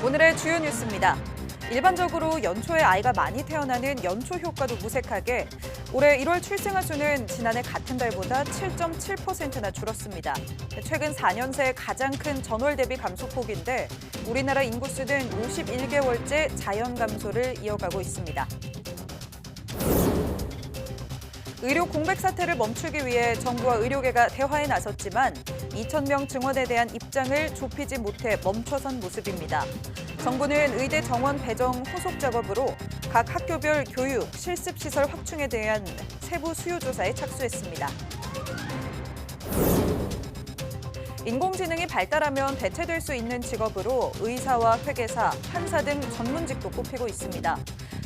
오늘의 주요 뉴스입니다. 일반적으로 연초에 아이가 많이 태어나는 연초 효과도 무색하게 올해 1월 출생아 수는 지난해 같은 달보다 7.7%나 줄었습니다. 최근 4년 새 가장 큰 전월 대비 감소폭인데 우리나라 인구수는 51개월째 자연 감소를 이어가고 있습니다. 의료 공백 사태를 멈추기 위해 정부와 의료계가 대화에 나섰지만 2,000명 증원에 대한 입장을 좁히지 못해 멈춰선 모습입니다. 정부는 의대 정원 배정 후속 작업으로 각 학교별 교육, 실습시설 확충에 대한 세부 수요 조사에 착수했습니다. 인공지능이 발달하면 대체될 수 있는 직업으로 의사와 회계사, 판사 등 전문직도 꼽히고 있습니다.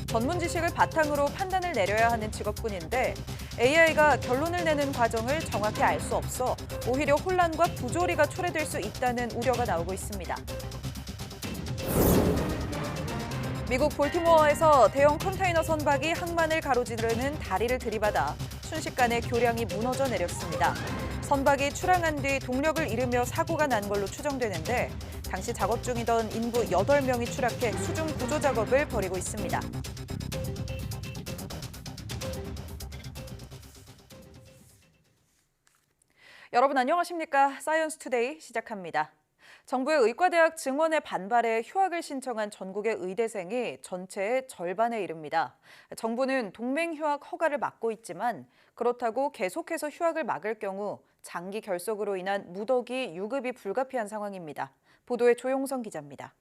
전문 지식을 바탕으로 판단을 내려야 하는 직업군인데 AI가 결론을 내는 과정을 정확히 알 수 없어 오히려 혼란과 부조리가 초래될 수 있다는 우려가 나오고 있습니다. 미국 볼티모어에서 대형 컨테이너 선박이 항만을 가로지르는 다리를 들이받아 순식간에 교량이 무너져 내렸습니다. 선박이 출항한 뒤 동력을 잃으며 사고가 난 걸로 추정되는데 당시 작업 중이던 인부 8명이 추락해 수중 구조 작업을 벌이고 있습니다. 여러분 안녕하십니까? 사이언스 투데이 시작합니다. 정부의 의과대학 증원에 반발해 휴학을 신청한 전국의 의대생이 전체의 절반에 이릅니다. 정부는 동맹 휴학 허가를 막고 있지만 그렇다고 계속해서 휴학을 막을 경우 장기 결석으로 인한 무더기 유급이 불가피한 상황입니다. 보도에 조용성 기자입니다.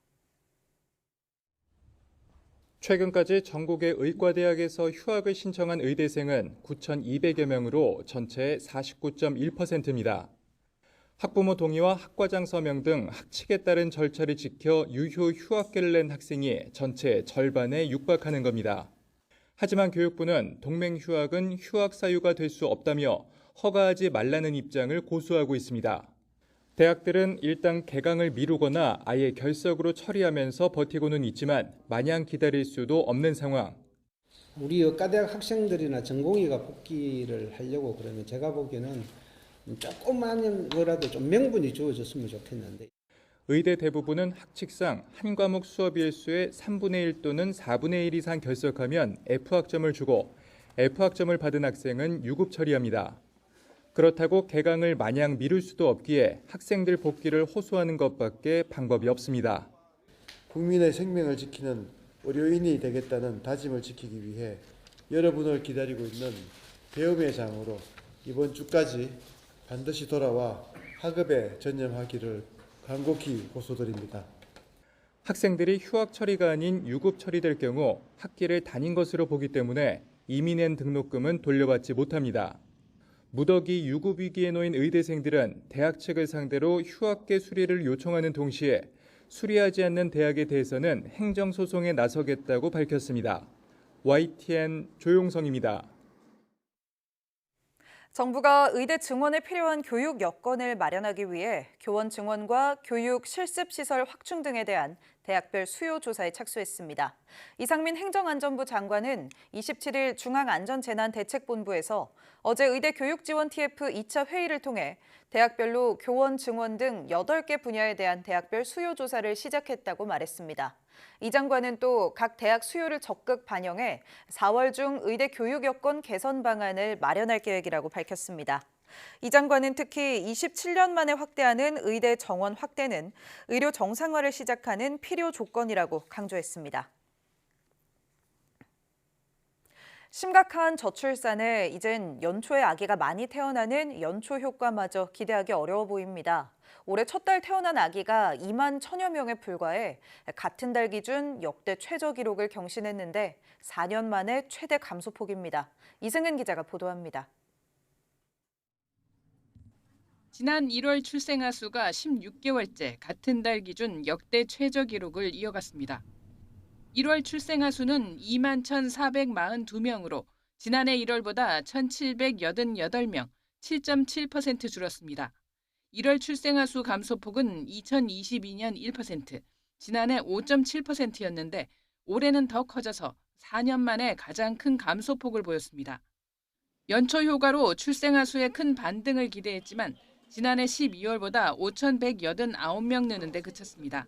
최근까지 전국의 의과대학에서 휴학을 신청한 의대생은 9,200여 명으로 전체의 49.1%입니다. 학부모 동의와 학과장 서명 등 학칙에 따른 절차를 지켜 유효 휴학계를 낸 학생이 전체의 절반에 육박하는 겁니다. 하지만 교육부는 동맹 휴학은 휴학 사유가 될 수 없다며 허가하지 말라는 입장을 고수하고 있습니다. 대학들은 일단 개강을 미루거나 아예 결석으로 처리하면서 버티고는 있지만 마냥 기다릴 수도 없는 상황. 우리 의과대학 학생들이나 전공의가 복귀를 하려고 그러면 제가 보기에는 조금만 거라도 좀 명분이 주어졌으면 좋겠는데. 의대 대부분은 학칙상 한 과목 수업 일수의 3분의 1 또는 4분의 1 이상 결석하면 F학점을 주고 F학점을 받은 학생은 유급 처리합니다. 그렇다고 개강을 마냥 미룰 수도 없기에 학생들 복귀를 호소하는 것밖에 방법이 없습니다. 국민의 생명을 지키는 의료인이 되겠다는 다짐을 지키기 위해 여러분을 기다리고 있는 배움의 장으로 이번 주까지 반드시 돌아와 학업에 전념하기를 간곡히 고소드립니다. 학생들이 휴학 처리가 아닌 유급 처리될 경우 학기를 다닌 것으로 보기 때문에 이미 낸 등록금은 돌려받지 못합니다. 무더기 유급 위기에 놓인 의대생들은 대학 측을 상대로 휴학계 수리를 요청하는 동시에 수리하지 않는 대학에 대해서는 행정소송에 나서겠다고 밝혔습니다. YTN 조용성입니다. 정부가 의대 증원에 필요한 교육 여건을 마련하기 위해 교원 증원과 교육 실습시설 확충 등에 대한 대학별 수요 조사에 착수했습니다. 이상민 행정안전부 장관은 27일 중앙안전재난대책본부에서 어제 의대 교육지원 TF 2차 회의를 통해 대학별로 교원 증원 등 8개 분야에 대한 대학별 수요 조사를 시작했다고 말했습니다. 이 장관은 또 각 대학 수요를 적극 반영해 4월 중 의대 교육 여건 개선 방안을 마련할 계획이라고 밝혔습니다. 이 장관은 특히 27년 만에 확대하는 의대 정원 확대는 의료 정상화를 시작하는 필요 조건이라고 강조했습니다. 심각한 저출산에 이젠 연초에 아기가 많이 태어나는 연초 효과마저 기대하기 어려워 보입니다. 올해 첫 달 태어난 아기가 2만 1,000여 명에 불과해 같은 달 기준 역대 최저 기록을 경신했는데 4년 만에 최대 감소폭입니다. 이승은 기자가 보도합니다. 지난 1월 출생아 수가 16개월째 같은 달 기준 역대 최저 기록을 이어갔습니다. 1월 출생아 수는 2만 1,442명으로 지난해 1월보다 1,788명, 7.7% 줄었습니다. 1월 출생아 수 감소폭은 2022년 1%, 지난해 5.7%였는데 올해는 더 커져서 4년 만에 가장 큰 감소폭을 보였습니다. 연초 효과로 출생아 수에 큰 반등을 기대했지만 지난해 12월보다 5,189명 느는 데 그쳤습니다.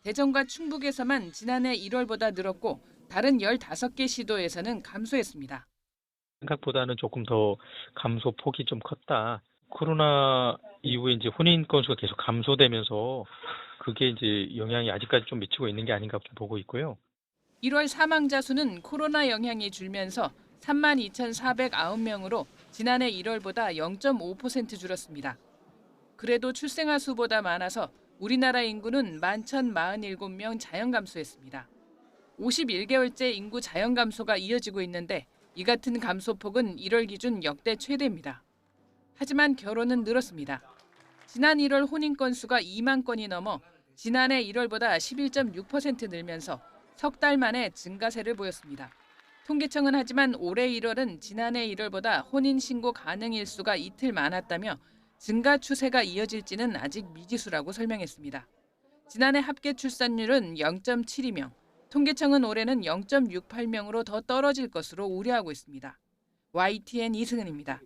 대전과 충북에서만 지난해 1월보다 늘었고 다른 15개 시도에서는 감소했습니다. 생각보다는 조금 더 감소 폭이 좀 컸다. 코로나 이후에 이제 혼인 건수가 계속 감소되면서 그게 이제 영향이 아직까지 좀 미치고 있는 게 아닌가 좀 보고 있고요. 1월 사망자 수는 코로나 영향이 줄면서 32,409명으로 지난해 1월보다 0.5% 줄었습니다. 그래도 출생아 수보다 많아서 우리나라 인구는 11,047명 자연 감소했습니다. 51개월째 인구 자연 감소가 이어지고 있는데 이 같은 감소폭은 1월 기준 역대 최대입니다. 하지만 결혼은 늘었습니다. 지난 1월 혼인 건수가 2만 건이 넘어 지난해 1월보다 11.6% 늘면서 석 달 만에 증가세를 보였습니다. 통계청은 하지만 올해 1월은 지난해 1월보다 혼인 신고 가능 일수가 이틀 많았다며 증가 추세가 이어질지는 아직 미지수라고 설명했습니다. 지난해 합계 출산율은 0.72명, 통계청은 올해는 0.68명으로 더 떨어질 것으로 우려하고 있습니다. YTN 이승은입니다.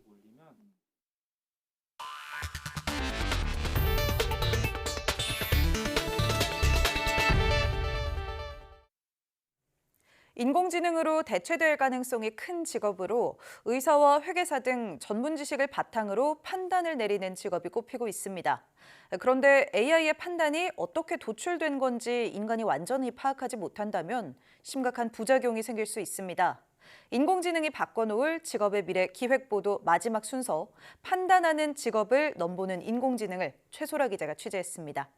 인공지능으로 대체될 가능성이 큰 직업으로 의사와 회계사 등 전문 지식을 바탕으로 판단을 내리는 직업이 꼽히고 있습니다. 그런데 AI의 판단이 어떻게 도출된 건지 인간이 완전히 파악하지 못한다면 심각한 부작용이 생길 수 있습니다. 인공지능이 바꿔놓을 직업의 미래 기획보도 마지막 순서, 판단하는 직업을 넘보는 인공지능을 최소라 기자가 취재했습니다.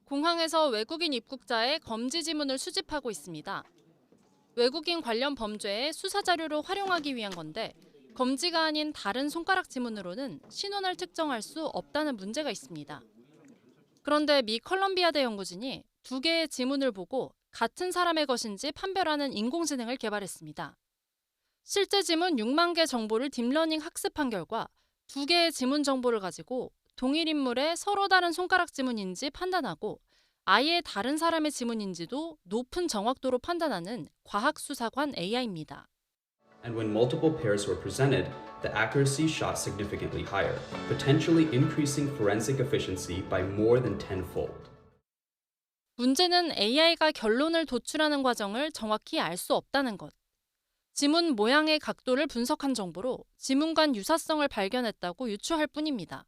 공항에서 외국인 입국자의 검지 지문을 수집하고 있습니다. 외국인 관련 범죄에 수사 자료로 활용하기 위한 건데 검지가 아닌 다른 손가락 지문으로는 신원을 특정할 수 없다는 문제가 있습니다. 그런데 미 컬럼비아대 연구진이 두 개의 지문을 보고 같은 사람의 것인지 판별하는 인공지능을 개발했습니다. 실제 지문 6만 개 정보를 딥러닝 학습한 결과 두 개의 지문 정보를 가지고 동일 인물의 서로 다른 손가락 지문인지 판단하고 아예 다른 사람의 지문인지도 높은 정확도로 판단하는 과학수사관 AI입니다. And when multiple pairs were presented, the accuracy shot significantly higher, potentially increasing forensic efficiency by more than tenfold. 문제는 AI가 결론을 도출하는 과정을 정확히 알 수 없다는 것. 지문 모양의 각도를 분석한 정보로 지문 간 유사성을 발견했다고 유추할 뿐입니다.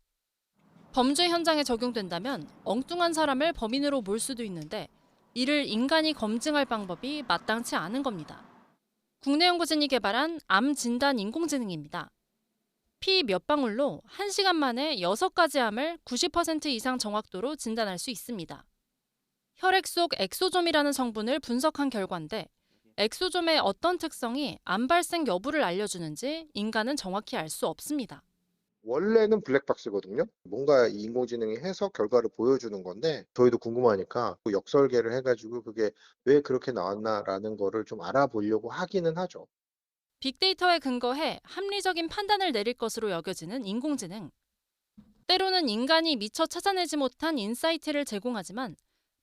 범죄 현장에 적용된다면 엉뚱한 사람을 범인으로 몰 수도 있는데 이를 인간이 검증할 방법이 마땅치 않은 겁니다. 국내 연구진이 개발한 암 진단 인공지능입니다. 피 몇 방울로 1시간 만에 6가지 암을 90% 이상 정확도로 진단할 수 있습니다. 혈액 속 엑소좀이라는 성분을 분석한 결과인데 엑소좀의 어떤 특성이 암 발생 여부를 알려주는지 인간은 정확히 알 수 없습니다. 원래는 블랙박스거든요. 뭔가 이 인공지능이 해석 결과를 보여주는 건데 저희도 궁금하니까 그 역설계를 해가지고 그게 왜 그렇게 나왔나라는 거를 좀 알아보려고 하기는 하죠. 빅데이터에 근거해 합리적인 판단을 내릴 것으로 여겨지는 인공지능. 때로는 인간이 미처 찾아내지 못한 인사이트를 제공하지만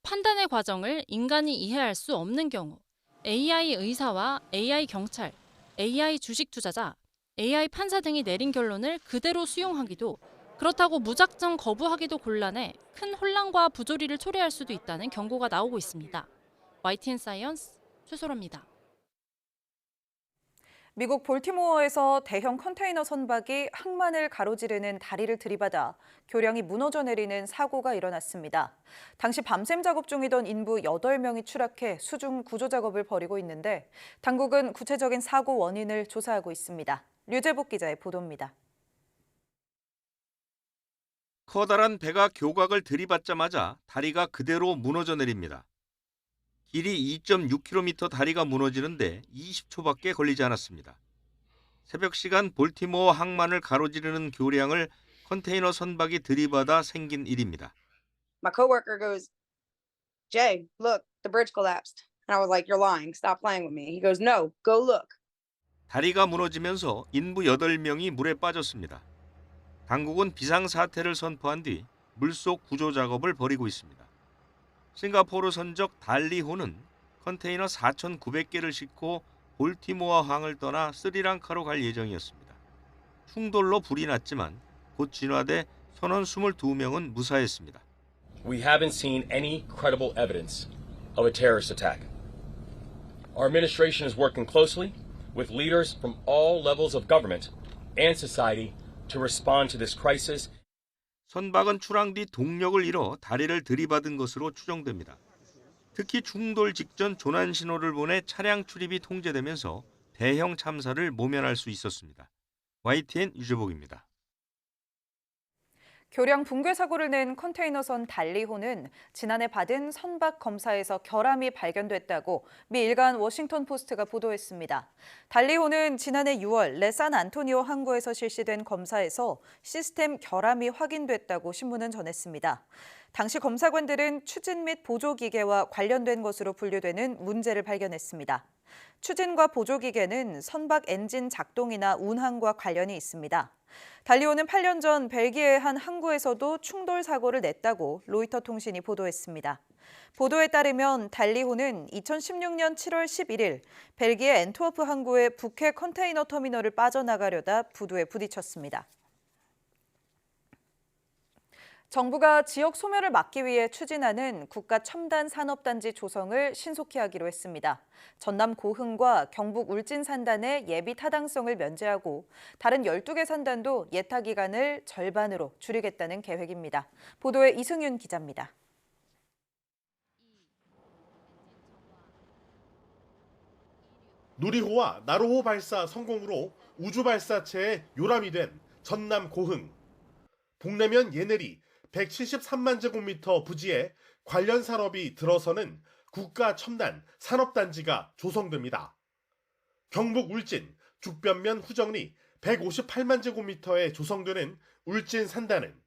판단의 과정을 인간이 이해할 수 없는 경우 AI 의사와 AI 경찰, AI 주식 투자자, AI 판사 등이 내린 결론을 그대로 수용하기도 그렇다고 무작정 거부하기도 곤란해 큰 혼란과 부조리를 초래할 수도 있다는 경고가 나오고 있습니다. YTN 사이언스 최소라입니다. 미국 볼티모어에서 대형 컨테이너 선박이 항만을 가로지르는 다리를 들이받아 교량이 무너져 내리는 사고가 일어났습니다. 당시 밤샘 작업 중이던 인부 8명이 추락해 수중 구조 작업을 벌이고 있는데 당국은 구체적인 사고 원인을 조사하고 있습니다. 류재복 기자의 보도입니다. 커다란 배가 교각을 들이받자마자 다리가 그대로 무너져 내립니다. 길이 2.6km 다리가 무너지는데 20초밖에 걸리지 않았습니다. 새벽 시간 볼티모어 항만을 가로지르는 교량을 컨테이너 선박이 들이받아 생긴 일입니다. My coworker goes, "Jay, look, the bridge collapsed." And I was like, "You're lying. Stop playing with me." He goes, "No, go look." 다리가 무너지면서 인부 8명이 물에 빠졌습니다. 당국은 비상사태를 선포한 뒤 물속 구조 작업을 벌이고 있습니다. 싱가포르 선적 달리호는 컨테이너 4,900개를 싣고 볼티모어 항을 떠나 스리랑카로 갈 예정이었습니다. 충돌로 불이 났지만 곧 진화돼 선원 22명은 무사했습니다. we haven't seen any credible evidence of a terrorist attack. Our administration is working closely with leaders from all levels of government and society to respond to this crisis. 선박은 출항 뒤 동력을 잃어 다리를 들이받은 것으로 추정됩니다. 특히 충돌 직전 조난 신호를 보내 차량 출입이 통제되면서 대형 참사를 모면할 수 있었습니다. YTN 유재복입니다. 교량 붕괴 사고를 낸 컨테이너선 달리호는 지난해 받은 선박 검사에서 결함이 발견됐다고 미 일간 워싱턴 포스트가 보도했습니다. 달리호는 지난해 6월 레산 안토니오 항구에서 실시된 검사에서 시스템 결함이 확인됐다고 신문은 전했습니다. 당시 검사관들은 추진 및 보조 기계와 관련된 것으로 분류되는 문제를 발견했습니다. 추진과 보조 기계는 선박 엔진 작동이나 운항과 관련이 있습니다. 달리호는 8년 전 벨기에의 한 항구에서도 충돌 사고를 냈다고 로이터 통신이 보도했습니다. 보도에 따르면 달리호는 2016년 7월 11일 벨기에 앤트워프 항구의 북해 컨테이너 터미널을 빠져나가려다 부두에 부딪혔습니다. 정부가 지역 소멸을 막기 위해 추진하는 국가 첨단 산업단지 조성을 신속히 하기로 했습니다. 전남 고흥과 경북 울진 산단의 예비 타당성을 면제하고 다른 12개 산단도 예타 기간을 절반으로 줄이겠다는 계획입니다. 보도에 이승윤 기자입니다. 누리호와 나로호 발사 성공으로 우주 발사체의 요람이 된 전남 고흥. 북내면 예내리 173만 제곱미터 부지에 관련 산업이 들어서는 국가 첨단 산업단지가 조성됩니다. 경북 울진 죽변면 후정리 158만 제곱미터에 조성되는 울진 산단은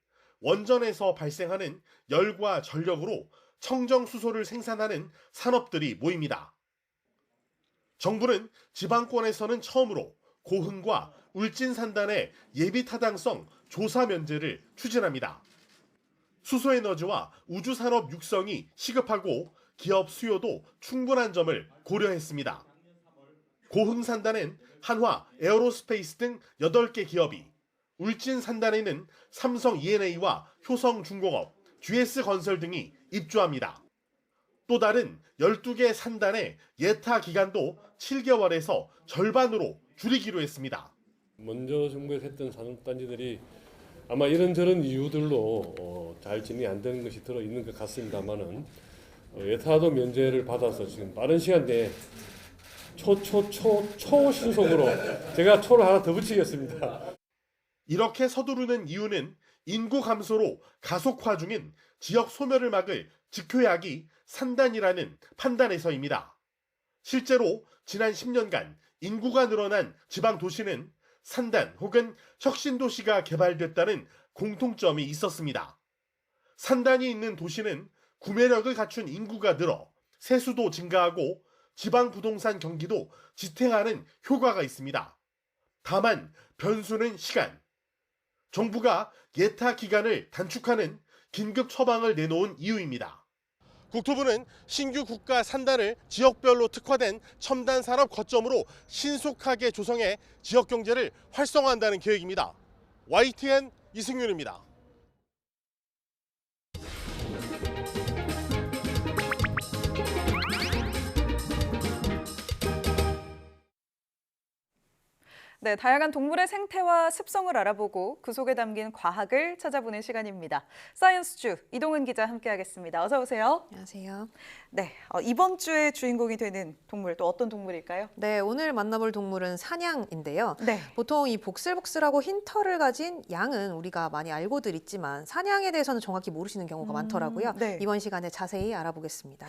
원전에서 발생하는 열과 전력으로 청정수소를 생산하는 산업들이 모입니다. 정부는 지방권에서는 처음으로 고흥과 울진 산단의 예비 타당성 조사 면제를 추진합니다. 수소에너지와 우주산업 육성이 시급하고 기업 수요도 충분한 점을 고려했습니다. 고흥 산단엔 한화, 에어로스페이스 등 8개 기업이, 울진 산단에는 삼성 E&A와 효성중공업, GS건설 등이 입주합니다. 또 다른 12개 산단의 예타 기간도 7개월에서 절반으로 줄이기로 했습니다. 먼저 정부에서 했던 산업단지들이 아마 이런저런 이유들로 잘 진행이 안 되는 것이 들어있는 것 같습니다만은 예타도 면제를 받아서 지금 빠른 시간 내에 초신속으로 제가 초를 하나 더 붙이겠습니다. 이렇게 서두르는 이유는 인구 감소로 가속화 중인 지역 소멸을 막을 직효약이 산단이라는 판단에서입니다. 실제로 지난 10년간 인구가 늘어난 지방 도시는 산단 혹은 혁신도시가 개발됐다는 공통점이 있었습니다. 산단이 있는 도시는 구매력을 갖춘 인구가 늘어 세수도 증가하고 지방 부동산 경기도 지탱하는 효과가 있습니다. 다만 변수는 시간. 정부가 예타 기간을 단축하는 긴급 처방을 내놓은 이유입니다. 국토부는 신규 국가 산단을 지역별로 특화된 첨단 산업 거점으로 신속하게 조성해 지역 경제를 활성화한다는 계획입니다. YTN 이승윤입니다. 네, 다양한 동물의 생태와 습성을 알아보고 그 속에 담긴 과학을 찾아보는 시간입니다. 사이언스주 이동은 기자 함께하겠습니다. 어서 오세요. 안녕하세요. 네, 이번 주의 주인공이 되는 동물 또 어떤 동물일까요? 네, 오늘 만나볼 동물은 사냥인데요. 네. 보통 이 복슬복슬하고 흰 털을 가진 양은 우리가 많이 알고들 있지만 사냥에 대해서는 정확히 모르시는 경우가 많더라고요. 네. 이번 시간에 자세히 알아보겠습니다.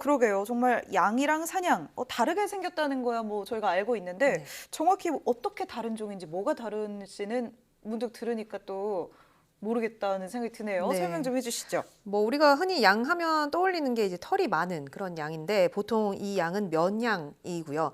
그러게요. 정말 양이랑 사냥 다르게 생겼다는 거야 뭐 저희가 알고 있는데 네. 정확히 어떻게 다른 종인지 뭐가 다른지는 문득 들으니까 또 모르겠다는 생각이 드네요. 네. 설명 좀 해주시죠. 뭐 우리가 흔히 양 하면 떠올리는 게 이제 털이 많은 그런 양인데 보통 이 양은 면양이고요.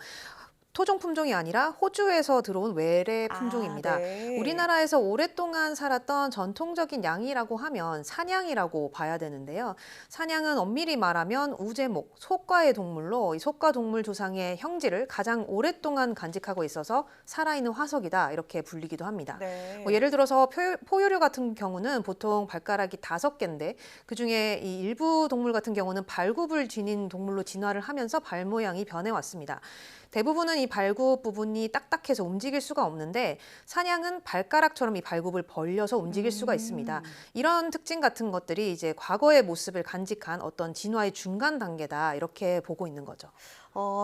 토종 품종이 아니라 호주에서 들어온 외래 품종입니다. 네. 우리나라에서 오랫동안 살았던 전통적인 양이라고 하면 사냥이라고 봐야 되는데요. 사냥은 엄밀히 말하면 우제목, 소과의 동물로 이 소과 동물 조상의 형질을 가장 오랫동안 간직하고 있어서 살아있는 화석이다 이렇게 불리기도 합니다. 네. 예를 들어서 포유류 같은 경우는 보통 발가락이 5개인데 그중에 이 일부 동물 같은 경우는 발굽을 지닌 동물로 진화를 하면서 발 모양이 변해왔습니다. 대부분은 이 발굽 부분이 딱딱해서 움직일 수가 없는데 사냥은 발가락처럼 이 발굽을 벌려서 움직일 수가 있습니다. 이런 특징 같은 것들이 이제 과거의 모습을 간직한 어떤 진화의 중간 단계다 이렇게 보고 있는 거죠.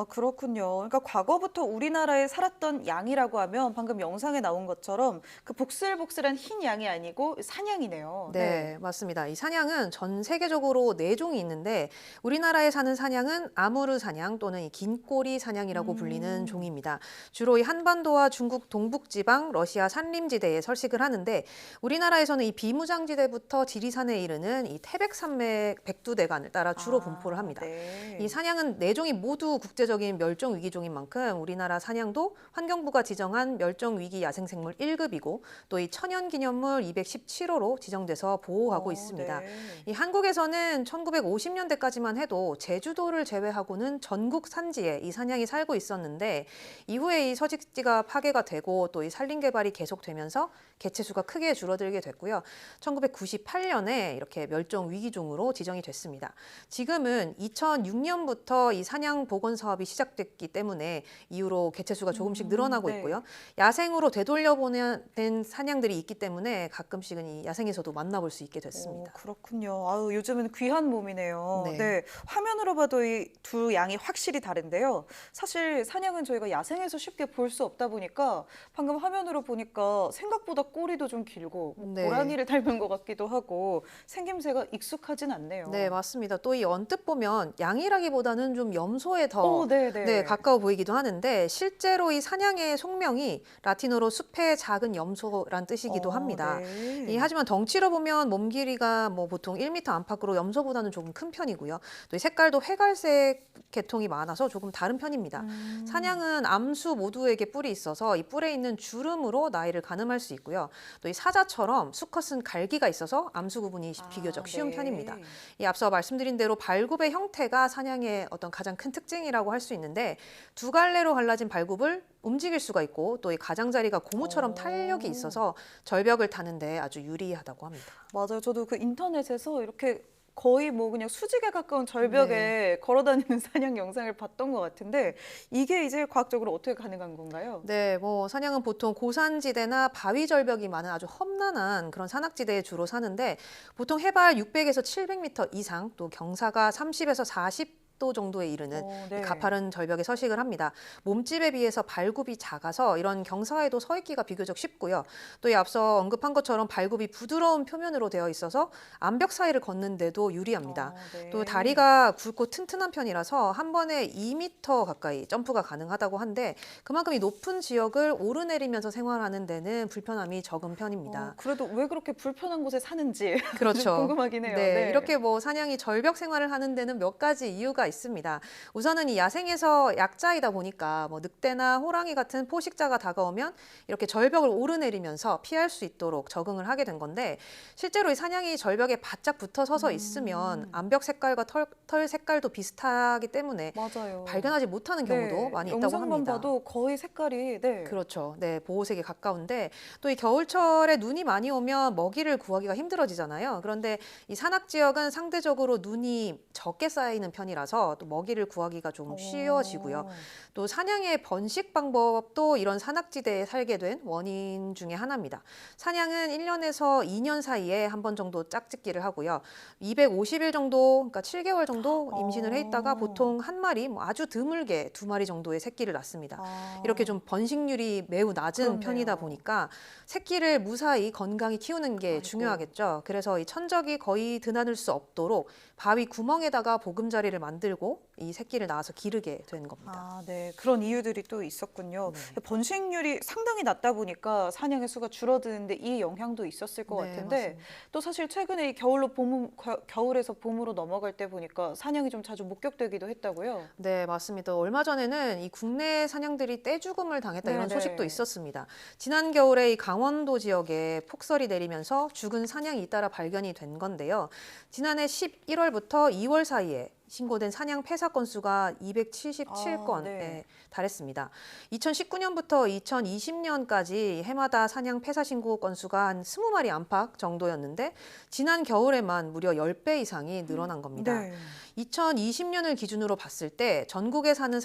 그렇군요. 그러니까 과거부터 우리나라에 살았던 양이라고 하면 방금 영상에 나온 것처럼 그 복슬복슬한 흰 양이 아니고 사냥이네요. 네, 맞습니다. 이 사냥은 전 세계적으로 4종이 있는데 우리나라에 사는 사냥은 아무르 사냥 또는 이 긴꼬리 사냥이라고 불리는 종입니다. 주로 이 한반도와 중국 동북지방, 러시아 산림지대에 서식을 하는데 우리나라에서는 이 비무장지대부터 지리산에 이르는 이 태백산맥 백두대간을 따라 주로 분포를 합니다. 네. 이 사냥은 4종이 모두 국제적인 멸종 위기종인 만큼 우리나라 사냥도 환경부가 지정한 멸종 위기 야생생물 1급이고 또 이 천연기념물 217호로 지정돼서 보호하고 있습니다. 네. 이 한국에서는 1950년대까지만 해도 제주도를 제외하고는 전국 산지에 이 사냥이 살고 있었는데 이후에 이 서식지가 파괴가 되고 또 이 산림 개발이 계속되면서 개체수가 크게 줄어들게 됐고요. 1998년에 이렇게 멸종 위기종으로 지정이 됐습니다. 지금은 2006년부터 이 사냥 복원 사업이 시작됐기 때문에 이후로 개체수가 조금씩 늘어나고 네. 있고요. 야생으로 되돌려보낸 사냥들이 있기 때문에 가끔씩은 이 야생에서도 만나볼 수 있게 됐습니다. 그렇군요. 아유, 요즘은 귀한 몸이네요. 네. 네. 화면으로 봐도 이 두 양이 확실히 다른데요. 사실 사냥은 저희가 야생에서 쉽게 볼 수 없다 보니까 방금 화면으로 보니까 생각보다 꼬리도 좀 길고 네. 고라니를 닮은 것 같기도 하고 생김새가 익숙하진 않네요. 네, 맞습니다. 또 이 언뜻 보면 양이라기보다는 좀 염소에 더 네. 가까워 보이기도 하는데 실제로 이 사냥의 속명이 라틴어로 숲의 작은 염소란 뜻이기도 합니다. 네. 하지만 덩치로 보면 몸 길이가 뭐 보통 1m 안팎으로 염소보다는 조금 큰 편이고요. 또 이 색깔도 회갈색 계통이 많아서 조금 다른 편입니다. 사냥은 암수 모두에게 뿔이 있어서 이 뿔에 있는 주름으로 나이를 가늠할 수 있고요. 또 이 사자처럼 수컷은 갈기가 있어서 암수 구분이 비교적 쉬운 네. 편입니다. 이 앞서 말씀드린 대로 발굽의 형태가 사냥의 어떤 가장 큰 특징이라고 할 수 있는데 두 갈래로 갈라진 발굽을 움직일 수가 있고 또 이 가장자리가 고무처럼 탄력이 있어서 절벽을 타는데 아주 유리하다고 합니다. 맞아요. 저도 그 인터넷에서 이렇게 거의 뭐 그냥 수직에 가까운 절벽에 걸어다니는 사냥 영상을 봤던 것 같은데 이게 이제 과학적으로 어떻게 가능한 건가요? 네, 뭐 사냥은 보통 고산지대나 바위 절벽이 많은 아주 험난한 그런 산악지대에 주로 사는데 보통 해발 600에서 700m 이상 또 경사가 30에서 40도 정도에 이르는 네. 가파른 절벽에 서식을 합니다. 몸집에 비해서 발굽이 작아서 이런 경사에도 서 있기가 비교적 쉽고요. 또 이 앞서 언급한 것처럼 발굽이 부드러운 표면으로 되어 있어서 암벽 사이를 걷는데도 유리합니다. 네. 또 다리가 굵고 튼튼한 편이라서 한 번에 2m 가까이 점프가 가능하다고 한데 그만큼 이 높은 지역을 오르내리면서 생활하는 데는 불편함이 적은 편입니다. 그래도 왜 그렇게 불편한 곳에 사는지 그렇죠. 좀 궁금하긴 해요. 네, 이렇게 뭐 사냥이 절벽 생활을 하는 데는 몇 가지 이유가 있습니다. 우선은 이 야생에서 약자이다 보니까 뭐 늑대나 호랑이 같은 포식자가 다가오면 이렇게 절벽을 오르내리면서 피할 수 있도록 적응을 하게 된 건데 실제로 이 사냥이 절벽에 바짝 붙어 서서 있으면 암벽 색깔과 털 색깔도 비슷하기 때문에 맞아요. 발견하지 못하는 경우도 많이 있다고 영상만 합니다. 봐도 거의 색깔이 그렇죠. 네, 보호색에 가까운데 또 이 겨울철에 눈이 많이 오면 먹이를 구하기가 힘들어지잖아요. 그런데 이 산악 지역은 상대적으로 눈이 적게 쌓이는 편이라서 또 먹이를 구하기가 좀 쉬워지고요. 또 사냥의 번식 방법도 이런 산악지대에 살게 된 원인 중에 하나입니다. 사냥은 1년에서 2년 사이에 한 번 정도 짝짓기를 하고요. 250일 정도, 그러니까 7개월 정도 임신을 해 있다가 보통 한 마리, 뭐 아주 드물게 2마리 정도의 새끼를 낳습니다. 이렇게 좀 번식률이 매우 낮은 그렇네요. 편이다 보니까 새끼를 무사히 건강히 키우는 게 중요하겠죠. 그래서 이 천적이 거의 드나들 수 없도록 바위 구멍에다가 보금자리를 만들 만들고 이 새끼를 낳아서 기르게 된 겁니다. 아, 네. 그런 이유들이 또 있었군요. 번식률이 상당히 낮다 보니까 사냥의 수가 줄어드는데 이 영향도 있었을 것 네, 같은데 맞습니다. 또 사실 최근에 이 겨울에서 봄으로 넘어갈 때 보니까 사냥이 좀 자주 목격되기도 했다고요. 네, 맞습니다. 얼마 전에는 이 국내 사냥들이 떼죽음을 당했다 이런 네네. 소식도 있었습니다. 지난 겨울에 이 강원도 지역에 폭설이 내리면서 죽은 사냥이 잇따라 발견이 된 건데요. 지난해 11월부터 2월 사이에 신고된 사냥 폐사 건수가 277건에 네. 달했습니다. 2019년부터 2020년까지 해마다 사냥 폐사 신고 건수가 한 20마리 안팎 정도였는데 지난 겨울에만 무려 10배 이상이 늘어난 겁니다. 네. 2020년을 기준으로 봤을 때 전국에 사는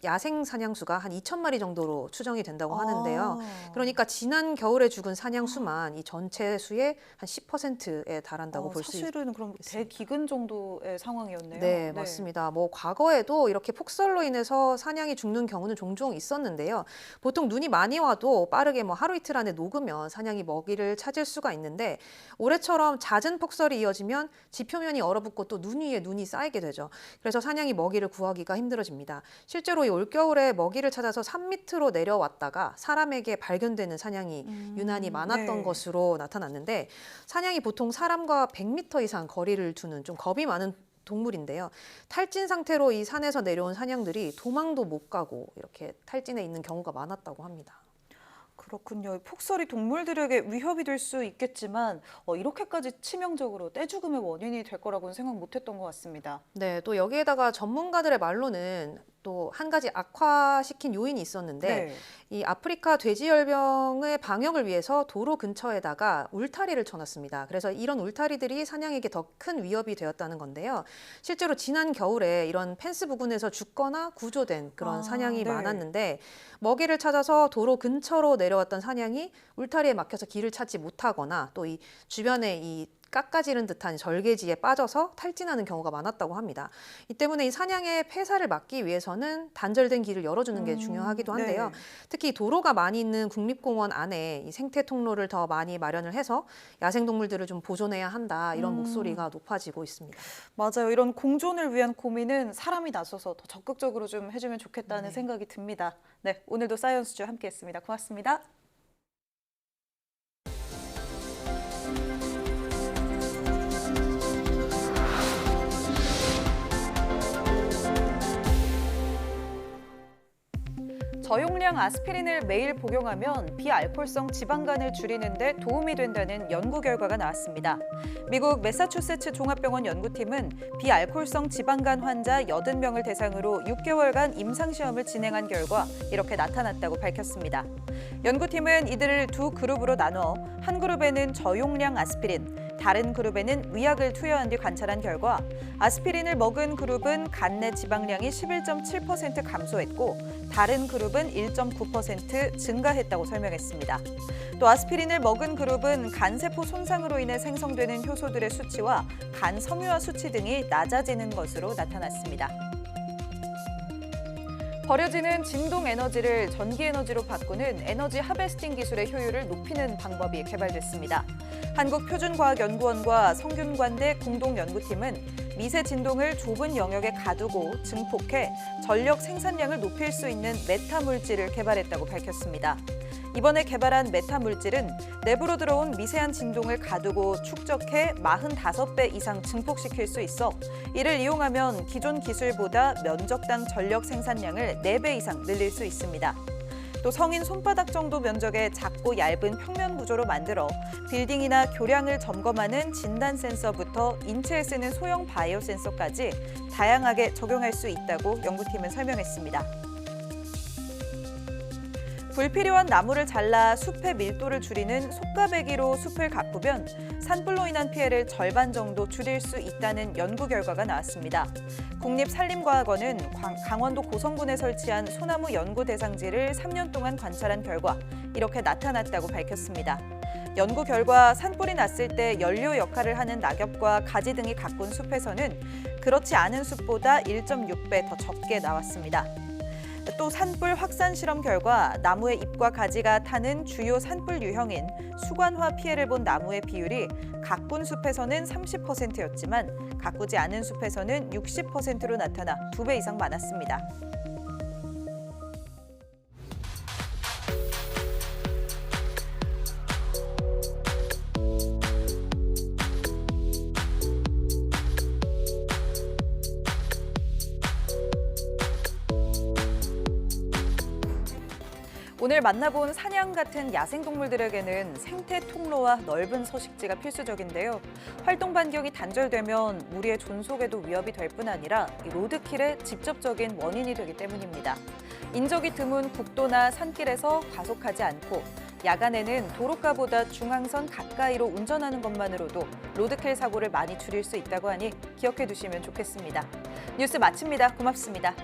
야생 사냥수가 한 2,000마리 정도로 추정이 된다고 하는데요. 그러니까 지난 겨울에 죽은 사냥 수만 이 전체 수의 한 10%에 달한다고 볼 수 있습니다. 사실은 그럼 대기근 정도의 상황이었네요. 네, 맞습니다. 뭐 과거에도 이렇게 폭설로 인해서 사냥이 죽는 경우는 종종 있었는데요. 보통 눈이 많이 와도 빠르게 뭐 하루 이틀 안에 녹으면 사냥이 먹이를 찾을 수가 있는데 올해처럼 잦은 폭설이 이어지면 지표면이 얼어붙고 또 눈 위에 눈이 쌓이게 되죠. 그래서 사냥이 먹이를 구하기가 힘들어집니다. 실제로 이 올겨울에 먹이를 찾아서 산 밑으로 내려왔다가 사람에게 발견되는 사냥이 유난히 많았던 네. 것으로 나타났는데 사냥이 보통 사람과 100m 이상 거리를 두는 좀 겁이 많은 동물인데요. 탈진 상태로 이 산에서 내려온 사냥들이 도망도 못 가고 이렇게 탈진해 있는 경우가 많았다고 합니다. 그렇군요. 폭설이 동물들에게 위협이 될 수 있겠지만 이렇게까지 치명적으로 떼죽음의 원인이 될 거라고는 생각 못했던 것 같습니다. 네, 또 여기에다가 전문가들의 말로는 또 한 가지 악화시킨 요인이 있었는데 네. 이 아프리카 돼지열병의 방역을 위해서 도로 근처에다가 울타리를 쳐놨습니다. 그래서 이런 울타리들이 사냥에게 더 큰 위협이 되었다는 건데요. 실제로 지난 겨울에 이런 펜스 부근에서 죽거나 구조된 그런 사냥이 네. 많았는데 먹이를 찾아서 도로 근처로 내려왔던 사냥이 울타리에 막혀서 길을 찾지 못하거나 또 이 주변에 이 깎아지른 듯한 절개지에 빠져서 탈진하는 경우가 많았다고 합니다. 이 때문에 이 사냥의 폐사를 막기 위해서는 단절된 길을 열어주는 게 중요하기도 한데요. 네. 특히 도로가 많이 있는 국립공원 안에 이 생태 통로를 더 많이 마련을 해서 야생동물들을 좀 보존해야 한다 이런 목소리가 높아지고 있습니다. 맞아요. 이런 공존을 위한 고민은 사람이 나서서 더 적극적으로 좀 해주면 좋겠다는 네. 생각이 듭니다. 네, 오늘도 사이언스주 함께했습니다. 고맙습니다. 저용량 아스피린을 매일 복용하면 비알코올성 지방간을 줄이는 데 도움이 된다는 연구 결과가 나왔습니다. 미국 매사추세츠 종합병원 연구팀은 비알코올성 지방간 환자 80명을 대상으로 6개월간 임상시험을 진행한 결과 이렇게 나타났다고 밝혔습니다. 연구팀은 이들을 두 그룹으로 나눠 한 그룹에는 저용량 아스피린, 다른 그룹에는 위약을 투여한 뒤 관찰한 결과 아스피린을 먹은 그룹은 간 내 지방량이 11.7% 감소했고 다른 그룹은 1.9% 증가했다고 설명했습니다. 또 아스피린을 먹은 그룹은 간세포 손상으로 인해 생성되는 효소들의 수치와 간 섬유화 수치 등이 낮아지는 것으로 나타났습니다. 버려지는 진동 에너지를 전기 에너지로 바꾸는 에너지 하베스팅 기술의 효율을 높이는 방법이 개발됐습니다. 한국표준과학연구원과 성균관대 공동연구팀은 미세 진동을 좁은 영역에 가두고 증폭해 전력 생산량을 높일 수 있는 메타 물질을 개발했다고 밝혔습니다. 이번에 개발한 메타 물질은 내부로 들어온 미세한 진동을 가두고 축적해 45배 이상 증폭시킬 수 있어 이를 이용하면 기존 기술보다 면적당 전력 생산량을 4배 이상 늘릴 수 있습니다. 또 성인 손바닥 정도 면적의 작고 얇은 평면 구조로 만들어 빌딩이나 교량을 점검하는 진단 센서부터 인체에 쓰는 소형 바이오 센서까지 다양하게 적용할 수 있다고 연구팀은 설명했습니다. 불필요한 나무를 잘라 숲의 밀도를 줄이는 속가배기로 숲을 가꾸면 산불로 인한 피해를 절반 정도 줄일 수 있다는 연구 결과가 나왔습니다. 국립산림과학원은 강원도 고성군에 설치한 소나무 연구 대상지를 3년 동안 관찰한 결과 이렇게 나타났다고 밝혔습니다. 연구 결과 산불이 났을 때 연료 역할을 하는 낙엽과 가지 등이 가꾼 숲에서는 그렇지 않은 숲보다 1.6배 더 적게 나왔습니다. 또 산불 확산 실험 결과 나무의 잎과 가지가 타는 주요 산불 유형인 수관화 피해를 본 나무의 비율이 가꾼 숲에서는 30%였지만 가꾸지 않은 숲에서는 60%로 나타나 2배 이상 많았습니다. 오늘 만나본 사냥 같은 야생동물들에게는 생태 통로와 넓은 서식지가 필수적인데요. 활동 반경이 단절되면 무리의 존속에도 위협이 될 뿐 아니라 로드킬의 직접적인 원인이 되기 때문입니다. 인적이 드문 국도나 산길에서 과속하지 않고 야간에는 도로가보다 중앙선 가까이로 운전하는 것만으로도 로드킬 사고를 많이 줄일 수 있다고 하니 기억해 두시면 좋겠습니다. 뉴스 마칩니다. 고맙습니다.